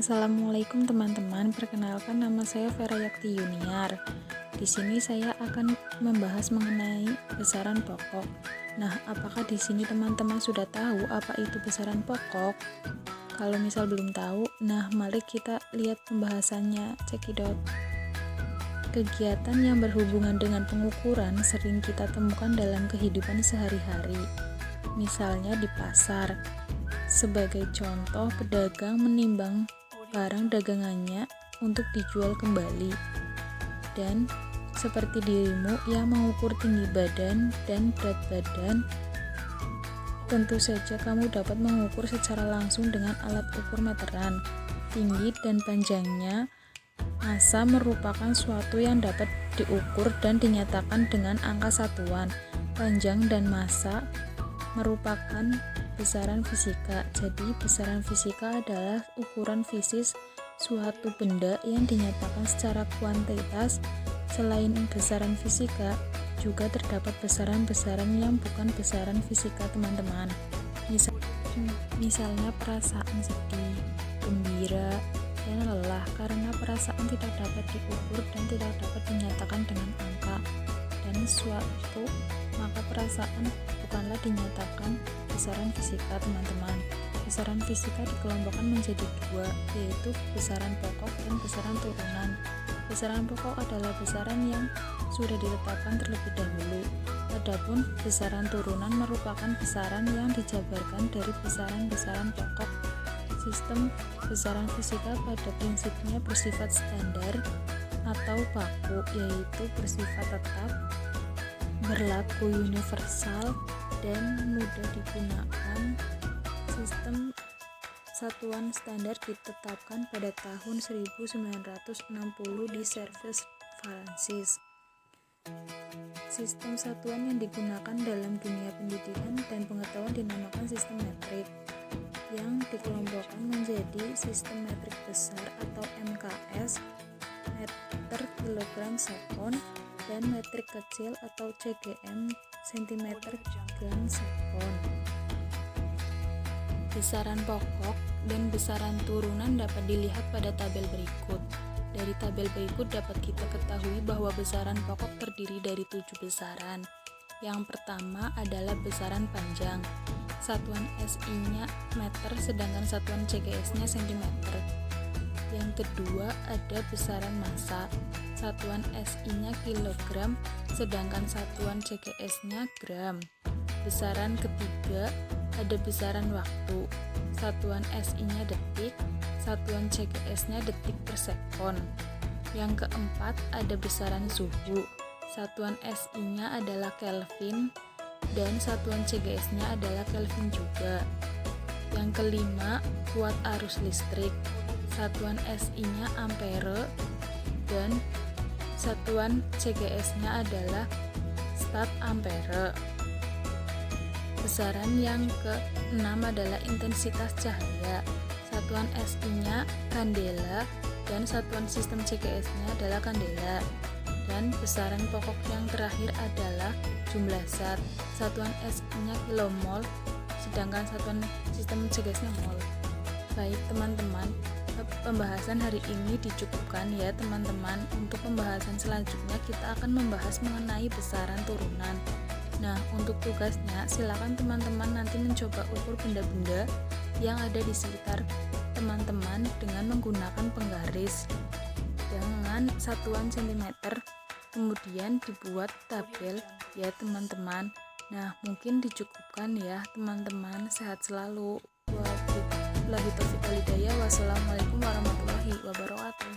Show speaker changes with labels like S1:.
S1: Assalamualaikum teman-teman, perkenalkan nama saya Vera Yakti Yuniar. Di sini saya akan membahas mengenai besaran pokok. Nah, apakah di sini teman-teman sudah tahu apa itu besaran pokok? Kalau misal belum tahu, nah mari kita lihat pembahasannya. Cekidot. Kegiatan yang berhubungan dengan pengukuran sering kita temukan dalam kehidupan sehari-hari. Misalnya di pasar. Sebagai contoh, pedagang menimbang barang dagangannya untuk dijual kembali. Dan seperti dirimu yang mengukur tinggi badan dan berat badan, tentu saja kamu dapat mengukur secara langsung dengan alat ukur meteran. Tinggi dan panjangnya massa merupakan suatu yang dapat diukur dan dinyatakan dengan angka satuan. Panjang dan massa merupakan besaran fisika. Jadi besaran fisika adalah ukuran fisik suatu benda yang dinyatakan secara kuantitas. Selain besaran fisika, juga terdapat besaran-besaran yang bukan besaran fisika, teman-teman. Misalnya perasaan sedih, gembira, dan lelah, karena perasaan tidak dapat diukur dan tidak dapat dinyatakan dengan angka dan suatu, maka perasaan bukanlah dinyatakan besaran fisika, teman-teman. Besaran fisika dikelompokkan menjadi dua, yaitu besaran pokok dan besaran turunan. Besaran pokok adalah besaran yang sudah ditetapkan terlebih dahulu. Adapun besaran turunan merupakan besaran yang dijabarkan dari besaran-besaran pokok. Sistem besaran fisika pada prinsipnya bersifat standar atau baku, yaitu bersifat tetap, berlaku universal, dan mudah digunakan. Sistem satuan standar ditetapkan pada tahun 1960 di Service Francis. Sistem satuan yang digunakan dalam dunia pendidikan dan pengetahuan dinamakan sistem metrik, yang dikelompokkan menjadi sistem metrik besar atau MKS, meter kilogram sekon, dan metrik kecil atau CGM, centimeter gram sekon. Besaran pokok dan besaran turunan dapat dilihat pada tabel berikut. Dari tabel berikut dapat kita ketahui bahwa besaran pokok terdiri dari 7 besaran. Yang pertama adalah besaran panjang. Satuan SI-nya meter, sedangkan satuan CGS-nya cm. Yang kedua ada besaran massa. Satuan SI-nya kilogram, sedangkan satuan CGS-nya gram. Besaran ketiga ada besaran waktu. Satuan SI-nya detik, satuan CGS-nya detik per sekon. Yang keempat ada besaran suhu. Satuan SI-nya adalah Kelvin dan satuan CGS-nya adalah Kelvin juga. Yang kelima, kuat arus listrik. Satuan SI-nya ampere dan satuan CGS-nya adalah stat ampere. Besaran yang ke-6 adalah intensitas cahaya. Satuan SI-nya kandela dan satuan sistem CGS-nya adalah kandela. Dan besaran pokok yang terakhir adalah jumlah zat. Satuan SI-nya kilomol, sedangkan satuan sistem CGS-nya mol. Baik teman-teman, pembahasan hari ini dicukupkan ya teman-teman. Untuk pembahasan selanjutnya kita akan membahas mengenai besaran turunan. Nah, untuk tugasnya silakan teman-teman nanti mencoba ukur benda-benda yang ada di sekitar teman-teman dengan menggunakan penggaris dengan satuan cm, kemudian dibuat tabel ya teman-teman. Nah, mungkin dicukupkan ya teman-teman. Sehat selalu. Wassalamualaikum warahmatullahi wabarakatuh.